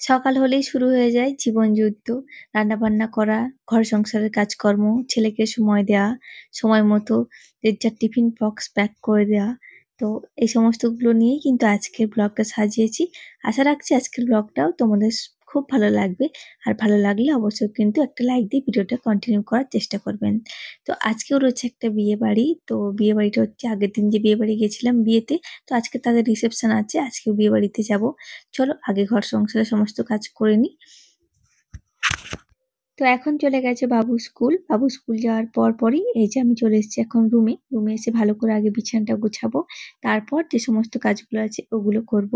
সকাল হলেই শুরু হয়ে যায় জীবনযুদ্ধ। রান্নাবান্না করা, ঘর সংসারের কাজকর্ম, ছেলেকে সময় দেওয়া, সময় মতো যে যার টিফিন বক্স প্যাক করে দেওয়া। তো এই সমস্তগুলো নিয়েই কিন্তু আজকের ব্লগটা সাজিয়েছি। আশা রাখছি আজকের ব্লগটাও তোমাদের খুব ভালো লাগবে। আর ভালো লাগলে অবশ্যই কিন্তু একটা লাইক দিয়ে ভিডিওটা কন্টিনিউ করার চেষ্টা করবেন। তো আজকেও রয়েছে একটা বিয়েবাড়ি। তো বিয়েবাড়িটা হচ্ছে আগের দিন যে বিয়েবাড়ি গেছিলাম বিয়েতে, তো আজকে তাদের রিসেপশন আছে, আজকেও বিয়েবাড়িতে যাবো। চলো আগে ঘর সংসারের সমস্ত কাজ করে নিই। তো এখন চলে গেছে বাবু স্কুল। বাবু স্কুল যাওয়ার পরই এই যে আমি চলে এসেছি এখন রুমে এসে ভালো করে আগে বিছানাটা গুছাবো। তারপর যে সমস্ত কাজগুলো আছে ওগুলো করব।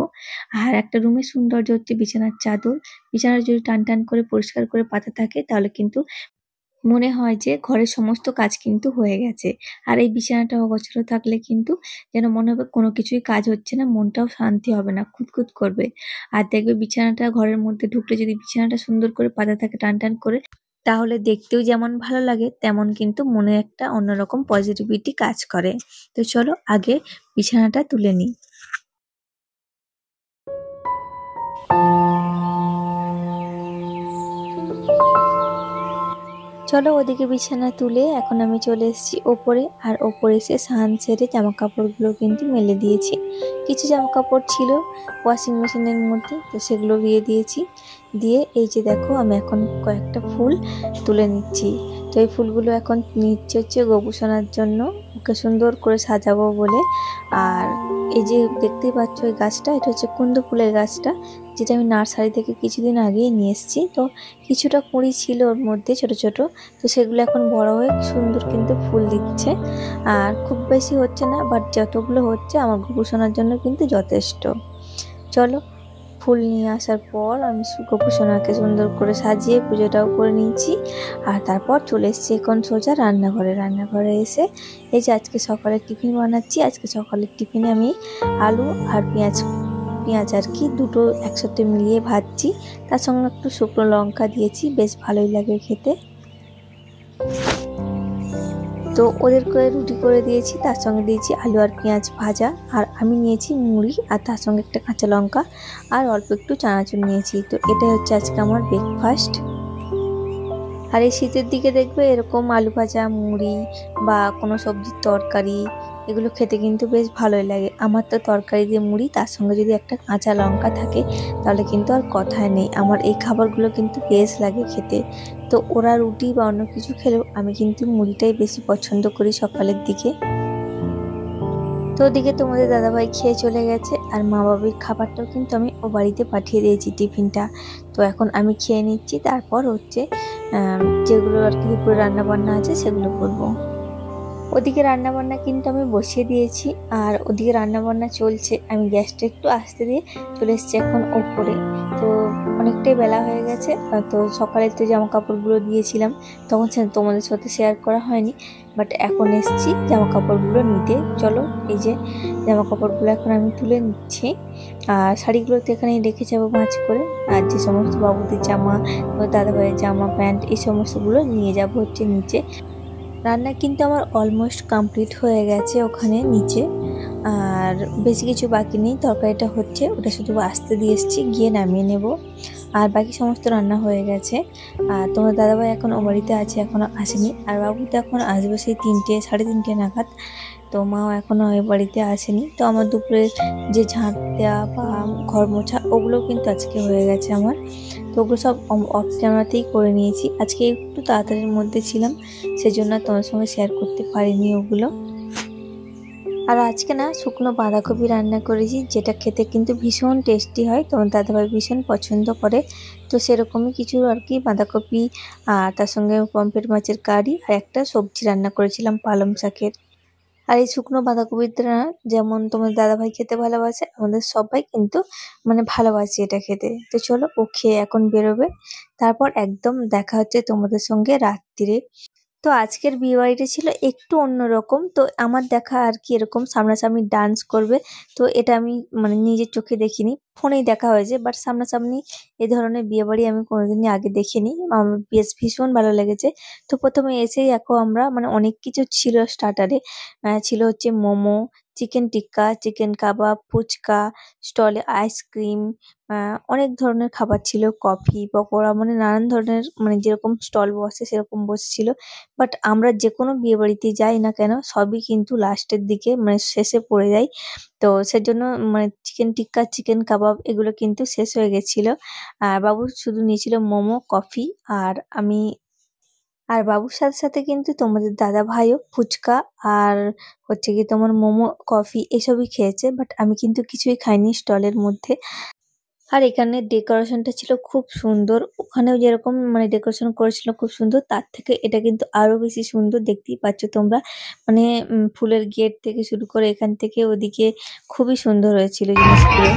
আর একটা রুমের সৌন্দর্য হচ্ছে বিছানার চাদর। বিছানা যদি টান করে পরিষ্কার করে পাতা থাকে তাহলে কিন্তু মনে হয় যে ঘরের সমস্ত কাজ কিন্তু হয়ে গেছে। আর এই বিছানাটা অগোছালো থাকলে কিন্তু যেন মনে হবে কোনো কিছুই কাজ হচ্ছে না, মনটাও শান্তি হবে না, খুঁতখুঁত করবে। আর দেখবে বিছানাটা ঘরের মধ্যে ঢুকলে যদি বিছানাটা সুন্দর করে পাতা থাকে টান করে, তাহলে দেখতেও যেমন ভালো লাগে তেমন কিন্তু মনে একটা অন্যরকম পজিটিভিটি কাজ করে। তো চলো আগে বিছানাটা তুলে নিই। চলো ওদিকে বিছানা তুলে এখন আমি চলে এসেছি ওপরে। আর ওপরে এসে স্নান সেরে জামা কাপড়গুলো কিন্তু মেলে দিয়েছি। কিছু জামা কাপড় ছিল ওয়াশিং মেশিনের মধ্যে, তো সেগুলো দিয়ে দিয়েছি। দিয়ে এই যে দেখো আমি এখন কয়েকটা ফুল তুলে নিচ্ছি। তো এই ফুলগুলো এখন নিচ্ছে হচ্ছে গোপুসোনার জন্য, ওকে সুন্দর করে সাজাবো বলে। আর এই যে দেখতেই পাচ্ছ এই গাছটা, এটা হচ্ছে কুন্দ ফুলের গাছটা, যেটা আমি নার্সারি থেকে কিছুদিন আগেই নিয়ে এসেছি। তো কিছুটা কুঁড়ি ছিল ওর মধ্যে ছোট ছোট, তো সেগুলো এখন বড় হয়ে সুন্দর কিন্তু ফুল দিচ্ছে। আর খুব বেশি হচ্ছে না, বাট যতগুলো হচ্ছে আমার গোপুসোনার জন্য কিন্তু যথেষ্ট। চলো ফুল নিয়ে আসার পর আমি গোপুসোনাকে সুন্দর করে সাজিয়ে পুজোটাও করে নিয়েছি। আর তারপর চলে এসেছি এখন সোজা রান্নাঘরে এসে এই যে আজকে সকালের টিফিন বানাচ্ছি। আজকে সকালের টিফিনে আমি আলু আর পেঁয়াজ আর কি দুটো একসাথে মিলিয়ে ভাজছি। তার সঙ্গে একটু শুকনো লঙ্কা দিয়েছি, বেশ ভালোই লাগে খেতে। তো ওদেরকে রুটি করে দিয়েছি, তার সঙ্গে দিয়েছি আলু আর পেঁয়াজ ভাজা। আর আমি নিয়েছি মুড়ি আর তার সঙ্গে একটা কাঁচা লঙ্কা আর অল্প একটু চানাচুর নিয়েছি। তো এটাই হচ্ছে আজকে আমার ব্রেকফাস্ট। আর এই শীতের দিকে দেখবে এরকম আলু ভাজা, মুড়ি বা কোনো সবজির তরকারি, এগুলো খেতে কিন্তু বেশ ভালোই লাগে। আমার তো তরকারি দিয়ে মুড়ি তার সঙ্গে যদি একটা কাঁচা লঙ্কা থাকে তাহলে কিন্তু আর কথাই নেই, আমার এই খাবারগুলো কিন্তু বেশ লাগে খেতে। তো ওরা রুটি বা অন্য কিছু খেলেও আমি কিন্তু মুড়িটাই বেশি পছন্দ করি সকালের দিকে। তো ওদিকে তোমাদের দাদাভাই খেয়ে চলে গেছে, আর মা বাবির খাবারটাও কিন্তু আমি ও বাড়িতে পাঠিয়ে দিয়েছি টিফিনটা। তো এখন আমি খেয়ে নিচ্ছি, তারপর হচ্ছে যেগুলো আর কি দুপুরে রান্নাবান্না আছে সেগুলো করবো। ওদিকে রান্নাবান্না কিন্তু আমি বসিয়ে দিয়েছি, আর ওদিকে রান্নাবান্না চলছে। আমি গ্যাসটা একটু আস্তে দিয়ে চলে এসেছি এখন ওপরে। তো অনেকটাই বেলা হয়ে গেছে। তো সকালে তো জামা কাপড়গুলো দিয়েছিলাম, তখন তোমাদের সাথে শেয়ার করা হয়নি, বাট এখন এসেছি জামা কাপড়গুলো নিতে। চলো এই যে জামা কাপড়গুলো এখন আমি তুলে নিচ্ছি। আর শাড়িগুলো তো এখানেই রেখে যাবো ভাঁজ করে। আর যে সমস্ত বাবুদের জামা, দাদাভাইয়ের জামা প্যান্ট এই সমস্তগুলো নিয়ে যাবো হচ্ছে নিচে। রান্না কিন্তু আমার অলমোস্ট কমপ্লিট হয়ে গেছে ওখানে নিচে, আর বেশি কিছু বাকি নেই। তরকারিটা হচ্ছে, ওটা শুধু আসতে দিয়ে এসেছি, গিয়ে নামিয়ে নেব। আর বাকি সমস্ত রান্না হয়ে গেছে। আর তোমার দাদাভাই এখন ও বাড়িতে আছে, এখনও আসেনি। আর বাবু তো এখন আসবে সেই 3টে সাড়ে 3টে নাগাদ। তো মাও এখনও ওই বাড়িতে আসেনি। তো আমার দুপুরে যে ঝাঁট দেওয়া বা ঘর মোছা ওগুলোও কিন্তু আজকে হয়ে গেছে আমার। তো ওগুলো সব অফ ক্যামেরাতেই করে নিয়েছি। আজকে একটু তাড়াতাড়ির মধ্যে ছিলাম, সেজন্য তোমার সঙ্গে শেয়ার করতে পারিনি ওগুলো। আর আজকে না শুকনো বাঁধাকপি রান্না করেছি, যেটা খেতে কিন্তু ভীষণ টেস্টি হয়, তোমার দাদাভাই ভীষণ পছন্দ করে। তো সেরকমই কিছু আর কি বাঁধাকপি, আর তার সঙ্গে পমফ্রেট মাছের কারি আর একটা সবজি রান্না করেছিলাম পালং শাকের। আর এই শুকনো বাঁধাকপিটা যেমন তোমার দাদাভাই খেতে ভালোবাসে, আমাদের সবাই কিন্তু মানে ভালোবাসি এটা খেতে। তো চলো ও খেয়ে এখন বেরোবে, তারপর একদম দেখা হচ্ছে তোমাদের সঙ্গে রাত্রিরে। তো আজকের বিয়েবাড়িটা ছিল একটু অন্যরকম। তো আমার দেখা আর কি এরকম সামনাসামনি ডান্স করবে, তো এটা আমি মানে নিজের চোখে দেখিনি, ফোনেই দেখা হয়েছে, বাট সামনাসামনি এই ধরনের বিয়েবাড়ি আমি কোনোদিনই আগে দেখিনি। আমার বেশ ভীষণ ভালো লেগেছে। তো প্রথমে এসেই এখন আমরা মানে অনেক কিছু ছিল স্টার্টারে, ছিল হচ্ছে মোমো, চিকেন টিক্কা, চিকেন কাবাব, ফুচকা, স্টলে আইসক্রিম, অনেক ধরনের খাবার ছিল। কফি, পকোড়া মানে নানান ধরনের মানে যেরকম স্টল বসে সেরকম বসেছিল। বাট আমরা যেকোনো বিয়েবাড়িতে যাই না কেন সবই কিন্তু লাস্টের দিকে মানে শেষে পড়ে যায়। তো সেজন্য মানে চিকেন টিক্কা, চিকেন কাবাব এগুলো কিন্তু শেষ হয়ে গেছিল। বাবু শুধু নিয়েছিল মোমো, কফি আর আমি আর বাবুর সাথে সাথে কিন্তু তোমাদের দাদাভাইও ফুচকা আর হচ্ছে গিয়ে তোমার মোমো, কফি এসবই খেয়েছে। বাট আমি কিন্তু কিছুই খাইনি স্টলের মধ্যে। আর এখানে ডেকোরেশনটা ছিল খুব সুন্দর। ওখানেও যেরকম মানে ডেকোরেশন করেছিল খুব সুন্দর, তার থেকে এটা কিন্তু আরো বেশি সুন্দর। দেখতেই পাচ্ছ তোমরা। মানে ফুলের গেট থেকে শুরু করে এখান থেকে ওদিকে খুবই সুন্দর হয়েছিল জিনিসগুলো।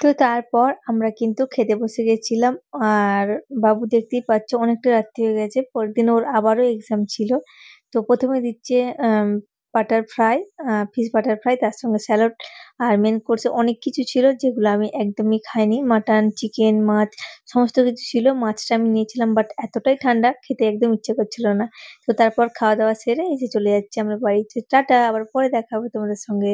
তো তারপর আমরা কিন্তু খেতে বসে গেছিলাম। আর বাবু দেখতেই পাচ্ছ অনেকটা রাত্রি হয়ে গেছে। পরের দিন ওর আবারও এক্সাম ছিল। তো প্রথমে দিচ্ছে butter fry, fish butter fry, তার সঙ্গে স্যালাড। আর মেন কোর্সে অনেক কিছু ছিল যেগুলো আমি একদমই খাইনি। মাটন, চিকেন, মাছ সমস্ত কিছু ছিল। মাছটা আমি নিয়েছিলাম বাট এতটাই ঠান্ডা খেতে একদম ইচ্ছে করছিল না। তো তারপর খাওয়া দাওয়া সেরে এসে চলে যাচ্ছি আমরা বাড়িতে। টাটা, আবার পরে দেখা হবে তোমাদের সঙ্গে।